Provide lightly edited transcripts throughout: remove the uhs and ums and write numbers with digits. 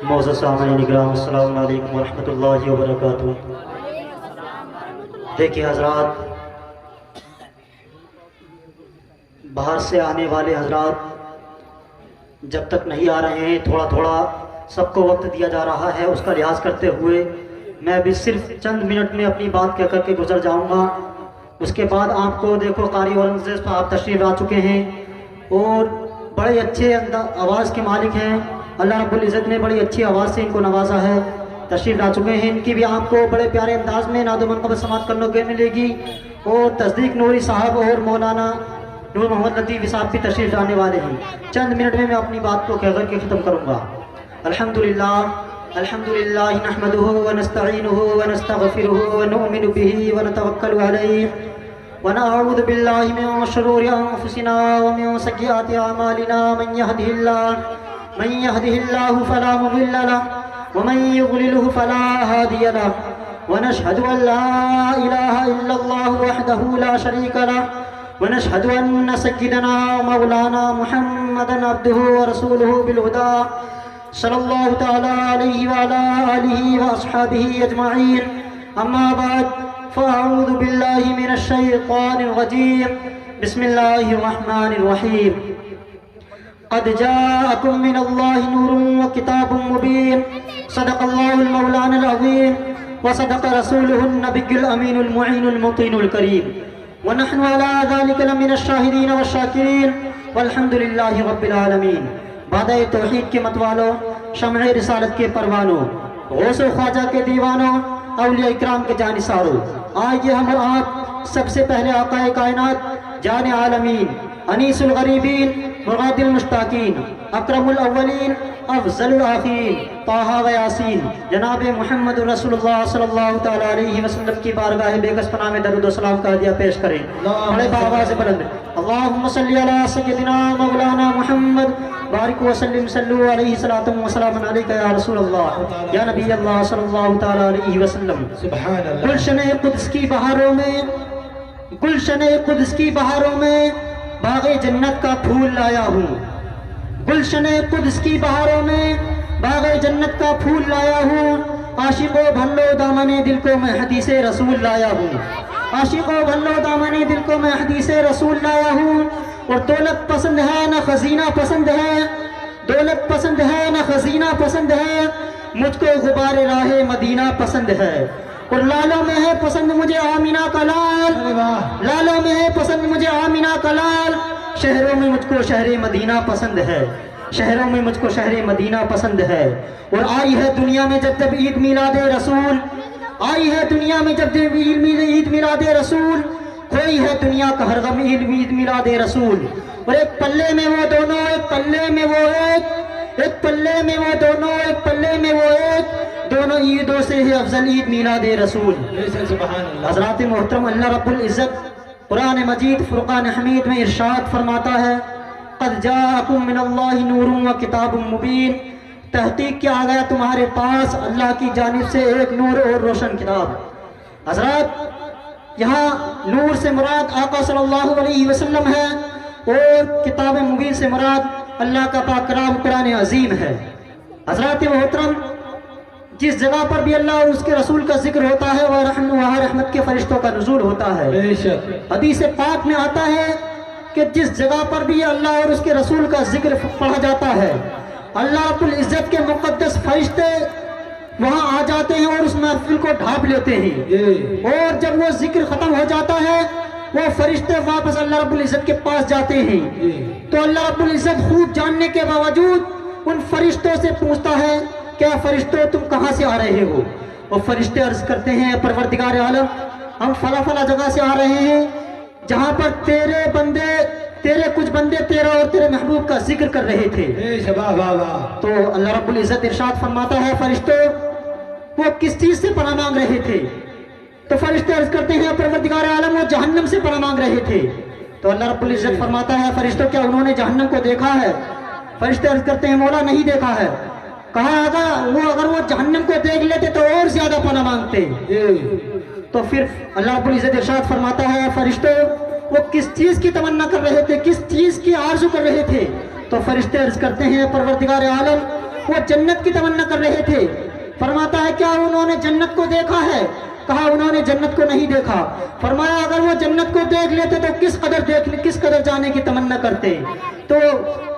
معزز سامعین اکرام، السلام علیکم ورحمۃ اللہ وبرکاتہ۔ دیکھیے حضرات، باہر سے آنے والے حضرات جب تک نہیں آ رہے ہیں، تھوڑا تھوڑا سب کو وقت دیا جا رہا ہے، اس کا لحاظ کرتے ہوئے میں بھی صرف چند منٹ میں اپنی بات کہہ کر کے گزر جاؤں گا۔ اس کے بعد آپ کو دیکھو قاری اورنگزیب صاحب تشریف لا چکے ہیں اور بڑے اچھے آواز کے مالک ہیں، اللہ رب العزت نے بڑی اچھی آواز سے ان کو نوازا ہے، تشریف لا چکے ہیں۔ ان کی بھی آپ کو بڑے پیارے انداز میں نعت و منقبت سماعت کرنے کو ملے گی، اور تصدیق نوری صاحب اور مولانا نور محمد لطیف صاحب بھی تشریف لانے والے ہیں۔ چند منٹ میں اپنی بات کو کہہ کر کے ختم کروں گا۔ الحمدللہ نحمدہ ونستعینہ ونستغفرہ ونؤمن بہ ونتوکل علیہ ونعوذ باللہ من شرور انفسنا ومن سیئات اعمالنا، من يهده الله فلا مضل له ومن يضلله فلا هادي له، ونشهد ان لا اله الا الله وحده لا شريك له، ونشهد ان سيدنا مولانا محمدا عبده ورسوله بالهدى صلى الله تعالى عليه وعلى اله واصحابه اجمعين، اما بعد فاعوذ بالله من الشيطان الرجيم، بسم الله الرحمن الرحيم۔ قد جاءكم من الله نور وكتاب مبين، صدق الله المولانا العظيم وصدق رسوله النبي الأمين المعين المطين الكريم، ونحن على ذلك لمن الشاهدين والشاكرين، والحمد لله رب العالمين۔ بادہ توحید کے متوالوں، شمع رسالت کے پروانوں، غوث و خواجہ کے دیوانوں، اولیاء اکرام کے جانثاروں، آئیے ہم اور آپ سب سے پہلے آقا کائنات، جان عالمین، انیس الغریبین، مراد المشتاقین، اکرم الاولین، افضل الاخرین، طٰہٰ و یاسین، جناب محمد رسول اللہ صلی اللہ تعالیٰ علیہ وسلم کی بارگاہ بے کس پناہ میں درود و سلام کا ہدیہ پیش کریں۔ بڑے باآواز بلند اللہم صلی علی سیدنا مولانا محمد بارک وسلم، صلو علیہ صلاۃ و سلام علیک یا رسول اللہ یا نبی اللہ صلی اللہ تعالیٰ علیہ وسلم۔ گلشن قدس کی بہاروں میں، گلشن قدس کی بہاروں میں باغ جنت کا پھول لایا ہوں، گلشن قدس کی بہاروں میں باغ جنت کا پھول لایا ہوں، عاشق و بھلو دامن دل کو میں حدیث رسول لایا ہوں، عاشق و بھلو دامن دل کو میں حدیث رسول لایا ہوں، اور دولت پسند ہے نہ خزینہ پسند ہے، دولت پسند ہے نہ خزینہ پسند ہے، مجھ کو غبار راہ مدینہ پسند ہے، اور لالوں میں ہے پسند مجھے آمینہ کا لال، لالوں میں ہے پسند مجھے آمینہ کا لال، شہروں میں مجھ کو شہر مدینہ پسند ہے، شہروں میں مجھ کو شہر مدینہ پسند ہے۔ اور آئی ہے دنیا میں جب جب عید میلاد رسول، آئی ہے دنیا میں جب جب عید میلاد رسول، کوئی ہے دنیا کا ہر غم عید میلاد رسول، اور ایک پلے میں وہ دونوں، ایک پلے میں وہ ایک پلے میں وہ دونوں، ایک پلے میں وہ ایک، دونوں عیدوں سے ہے افضل عید میلاد رسول۔ حضرات محترم، اللہ رب العزت قرآن مجید فرقان حمید میں ارشاد فرماتا ہے، قد جاءکم من اللہ نور و کتاب مبین، تحقیق کیا آ گیا تمہارے پاس اللہ کی جانب سے ایک نور اور روشن کتاب۔ حضرات یہاں نور سے مراد آقا صلی اللہ علیہ وسلم ہے، اور کتاب مبین سے مراد اللہ کا پاک کلام قرآن عظیم ہے۔ حضرات محترم، جس جگہ پر بھی اللہ اور اس کے رسول کا ذکر ہوتا ہے وہاں رحمت کے فرشتوں کا نزول ہوتا ہے۔ حدیث پاک میں آتا ہے کہ جس جگہ پر بھی اللہ اور اس کے رسول کا ذکر پڑھا جاتا ہے، اللہ رب العزت کے مقدس فرشتے وہاں آ جاتے ہیں اور اس محفل کو ڈھانپ لیتے ہیں، اور جب وہ ذکر ختم ہو جاتا ہے وہ فرشتے واپس اللہ رب العزت کے پاس جاتے ہیں، تو اللہ رب العزت خوب جاننے کے باوجود ان فرشتوں سے پوچھتا ہے، کیا فرشتوں تم کہاں سے آ رہے ہو؟ اور فرشتے عرض کرتے ہیں، پروردگار عالم ہم فلاں فلاں جگہ سے آ رہے ہیں جہاں پر تیرے بندے، تیرے کچھ بندے تیرا اور تیرے محبوب کا ذکر کر رہے تھے۔ تو اللہ رب العزت ارشاد فرماتا ہے، فرشتوں وہ کس چیز سے پناہ مانگ رہے تھے؟ تو فرشتے عرض کرتے ہیں، پروردگار عالم وہ جہنم سے پناہ مانگ رہے تھے۔ تو اللہ رب العزت فرماتا ہے، فرشتوں کیا انہوں نے جہنم کو دیکھا ہے؟ فرشتے عرض کرتے ہیں، مولا نہیں دیکھا ہے۔ کہا اگر وہ جہنم کو دیکھ لیتے تو اور زیادہ پناہ مانگتے۔ تو پھر اللہ رب العزت ارشاد فرماتا ہے، فرشتوں وہ کس چیز کی تمنا کر رہے تھے، کس چیز کی آرزو کر رہے تھے؟ تو فرشتے عرض کرتے ہیں، پروردگار عالم وہ جنت کی تمنا کر رہے تھے. فرماتا ہے کیا انہوں نے جنت کو دیکھا ہے؟ کہا انہوں نے جنت کو نہیں دیکھا. فرمایا اگر وہ جنت کو دیکھ لیتے تو کس قدر جانے کی تمنا کرتے. تو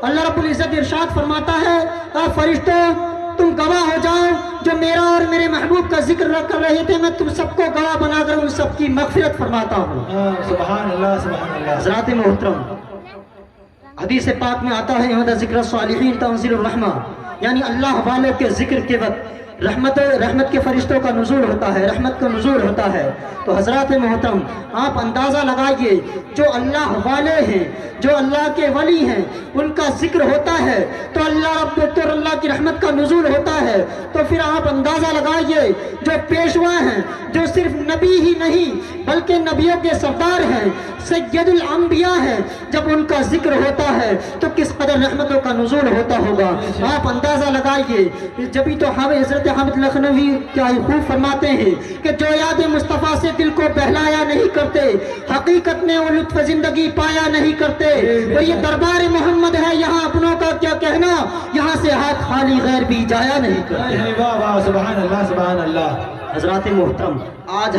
اللہ رب العزت ارشاد فرماتا ہے اے فرشتوں تم گواہ ہو جاؤ جو میرا اور میرے محبوب کا ذکر کر رہے تھے میں تم سب کو گواہ بنا کر ان سب کی مغفرت فرماتا ہوں. سبحان اللہ سبحان اللہ. حضرات محترم حدیث پاک میں آتا ہے عند ذکر الصالحین تنزل الرحمہ، یعنی اللہ والوں کے ذکر کے وقت رحمت کے فرشتوں کا نزول ہوتا ہے، رحمت کا نزول ہوتا ہے. تو حضرات محترم آپ اندازہ لگائیے جو اللہ والے ہیں، جو اللہ کے ولی ہیں، ان کا ذکر ہوتا ہے تو اللہ کی رحمت کا نزول ہوتا ہے. تو پھر آپ اندازہ لگائیے جو پیشوا ہیں، جو صرف نبی ہی نہیں بلکہ نبیوں کے سردار ہیں، سید الانبیاء ہیں، جب ان کا ذکر ہوتا ہے تو کس قدر رحمتوں کا نزول ہوتا ہوگا. آپ اندازہ لگائیے. جبھی تو حضرت حامد لکھنوی کیا خوب فرماتے ہیں کہ جو یاد مصطفیٰ سے دل کو بہلایا نہیں کرتے حقیقت میں وہ لطف زندگی پایا نہیں کرتے. اور یہ دربار محمد ہے یہاں اپنوں کا کیا کہنا، یہاں سے ہاتھ خالی غیر بھی جایا نہیں کرتے. واہ واہ سبحان اللہ سبحان اللہ. حضرات محترم آج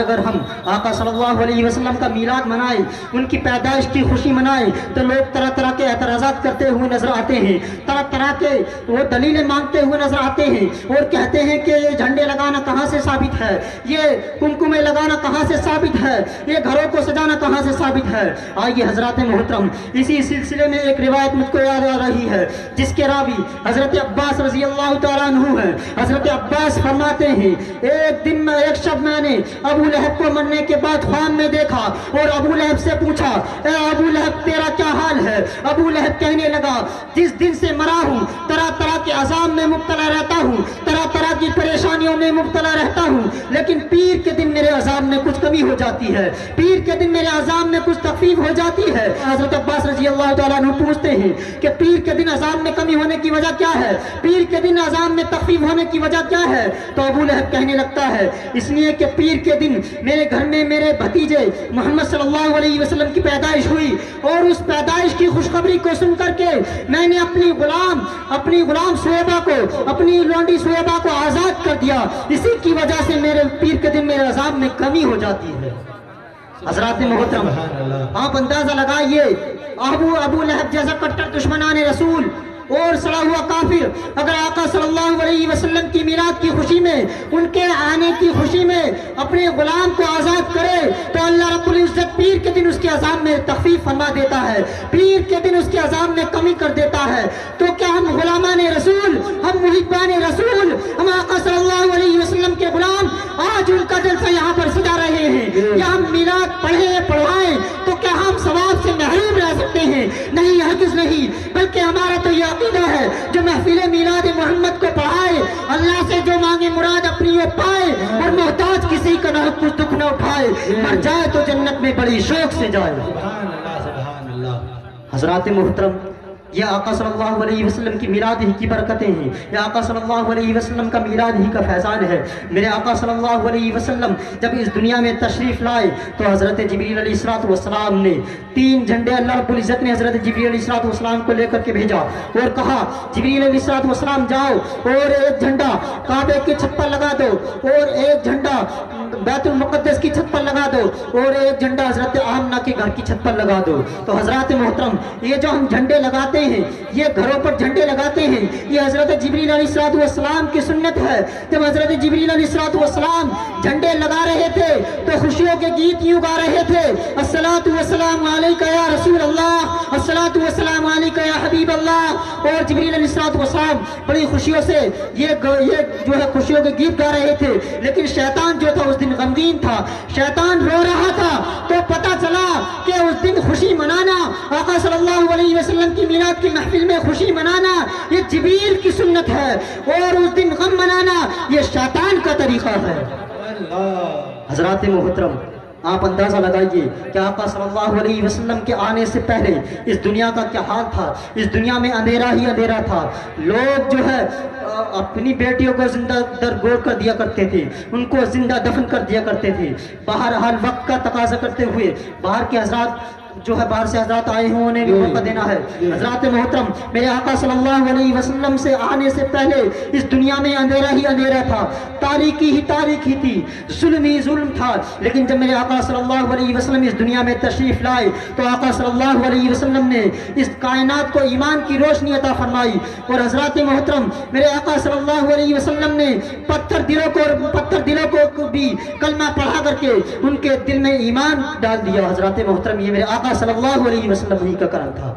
اگر ہم آقا صلی اللہ علیہ وسلم کا میلاد منائیں، ان کی پیدائش کی خوشی منائیں، تو لوگ طرح طرح کے اعتراضات کرتے ہوئے نظر آتے ہیں، طرح طرح کے وہ دلیلیں مانگتے ہوئے نظر آتے ہیں اور کہتے ہیں کہ یہ جھنڈے لگانا کہاں سے ثابت ہے، یہ کمکمے لگانا کہاں سے ثابت ہے، یہ گھروں کو سجانا کہاں سے ثابت ہے. آئیے حضرات محترم اسی سلسلے میں ایک روایت مجھ کو یاد آ رہی ہے جس کے راوی حضرت عباس رضی اللہ تعالیٰ عنہ ہے. حضرت عباس فرماتے ہیں ایک شب میں نے ابو لہب کو مرنے کے بعد خواب میں دیکھا اور ابو لہب سے پوچھا اے ابو لہب تیرا کیا حال ہے؟ ابو لہب کہنے لگا جس دن سے مرا ہوں طرح طرح کے عذاب میں مبتلا رہتا ہوں، طرح طرح کی پریشانیوں میں مبتلا رہتا ہوں، لیکن پیر کے دن میرے عذاب میں کچھ کمی ہو جاتی ہے، پیر کے دن میرے عذاب میں کچھ تخفیف ہو جاتی ہے. حضرت عباس رضی اللہ تعالیٰ عنہ پوچھتے ہیں کہ پیر کے دن عذاب میں کمی ہونے کی وجہ کیا ہے، پیر کے دن عذاب میں تخفیف ہونے کی وجہ کیا ہے؟ تو ابو لہب کہنے لگتا ہے اس لیے کہ پیر کے دن میرے گھر میں میرے بھتیجے محمد صلی اللہ علیہ وسلم کی پیدائش ہوئی اور اس پیدائش کی خوشخبری کو سن کر کے میں نے اپنی غلام سویبہ کو، اپنی لونڈی سویبہ کو آزاد کر دیا، اسی کی وجہ سے میرے پیر کے دن میرے عذاب میں کمی ہو جاتی ہے. حضرات محترم آپ اندازہ لگائیے ابو لہب جیسا کٹر دشمنان رسول اور سڑا ہوا کافر اگر آقا صلی اللہ علیہ وسلم کی میلاد کی خوشی میں، ان کے آنے کی خوشی میں اپنے غلام کو آزاد کرے تو اللہ رب العزت پیر کے دن اس کے عذاب میں تخفیف فرما دیتا ہے، پیر کے دن اس کے عذاب میں کمی کر دیتا ہے. تو کیا ہم غلامان رسول، ہم محبان رسول، ہم آقا صلی اللہ علیہ وسلم کے غلام آج ان کا جلسہ یہاں پر سجا رہے ہیں یا ہم میلاد پڑھائیں تو کیا ہم ثواب سے محروم رہ سکتے ہیں؟ نہیں، ہرگز نہیں. بلکہ ہمارا تو یہ عقیدہ ہے جو محفل میلاد محمد کو پڑھائے اللہ سے جو مانگے مراد اپنی وہ پائے اور محتاج کسی کا نہ کچھ دکھ نہ اٹھائے، مر جائے تو جنت میں بڑی شوق سے جائے. سبحان اللہ سبحان اللہ. حضرات محترم یہ آقا صلی اللہ علیہ وسلم کی میلاد ہی کی برکتیں ہیں، یہ آقا صلی اللہ علیہ وسلم کا میلاد ہی کا فیضان ہے. میرے آقا صلی اللہ علیہ وسلم جب اس دنیا میں تشریف لائے تو حضرت جبریل علیہ السلام نے 3 جھنڈے اللہ رب العزت نے حضرت جبریل علیہ السلام کو لے کر کے بھیجا اور کہا جبریل علیہ السلام جاؤ اور ایک جھنڈا کعبے کی چھت پر لگا دو اور ایک جھنڈا بیت المقدس کی چھت پر لگا دو اور ایک جھنڈا حضرت آمنہ کے گھر کی چھت پر لگا دو. تو حضرات محترم یہ جو ہم جھنڈے لگاتے ہیں، یہ گھروں پر جھنڈے لگاتے ہیں، یہ حضرت جبریل علیہ السلام کی سنت ہے. جب حضرت جبریل علیہ السلام جھنڈے لگا رہے تھے تو خوشیوں کے گیت یوں گا رہے تھے الصلاۃ والسلام علیک یا رسول اللہ، الصلاۃ والسلام علیک یا حبیب اللہ. اور جبریل علیہ السلام بڑی خوشیوں سے یہ جو ہے خوشیوں کے گیت گا رہے تھے، لیکن شیطان جو تھا اس دن غمگین تھا، شیطان رو رہا تھا. تو پتہ چلا کہ اس دن خوشی منانا، آقا صلی اللہ علیہ وسلم کی میلاد کی محفل میں خوشی منانا یہ جبریل کی سنت ہے اور اس دن غم منانا یہ شیطان کا طریقہ ہے. حضرات محترم آپ اندازہ لگائیے کہ آقا صلی اللہ علیہ وسلم کے آنے سے پہلے اس دنیا کا کیا حال تھا. اس دنیا میں اندھیرا ہی اندھیرا تھا. لوگ جو ہے اپنی بیٹیوں کو زندہ درگور کر دیا کرتے تھے، ان کو زندہ دفن کر دیا کرتے تھے. بہرحال وقت کا تقاضا کرتے ہوئے باہر کے حضرات جو ہے باہر سے حضرات آئے ہیں انہیں بھی موقع دینا ہے. حضرات محترم میرے آقا صلی اللہ علیہ وسلم سے آنے سے پہلے اس دنیا میں اندھیرا ہی اندھیرا تھا, تاریکی ہی تاریکی تھی, ظلم ہی ظلم تھا. لیکن جب میرے آقا صلی اللہ علیہ وسلم اس دنیا میں تشریف لائے تو آقا صلی اللہ علیہ وسلم نے اس کائنات کو ایمان کی روشنی عطا فرمائی. اور حضرات محترم میرے آقا صلی اللہ علیہ وسلم نے پتھر دلوں کو بھی کلمہ پڑھا کر کے ان کے دل میں ایمان ڈال دیا. حضرات محترم یہ میرے آقا صلی اللہ علیہ وسلم ہی کا کرم تھا.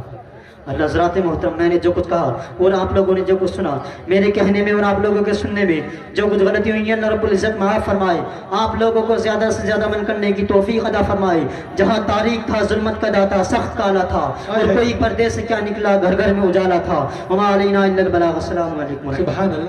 حضرات محترم میں نے جو کچھ کہا اور آپ لوگوں نے جو کچھ سنا, میرے کہنے میں اور آپ لوگوں کے سننے میں جو کچھ غلطی ہوئی ہیں اللہ رب العزت معاف فرمائے, آپ لوگوں کو زیادہ سے زیادہ عمل کرنے کی توفیق عطا فرمائے. جہاں تاریخ تھا, ظلمت کا داتا, سخت کالا تھا, اور کوئی پردے سے کیا نکلا, گھر گھر میں اجالا تھا. وما علینا الا البلاغ. السلام علیکم. سبحان اللہ.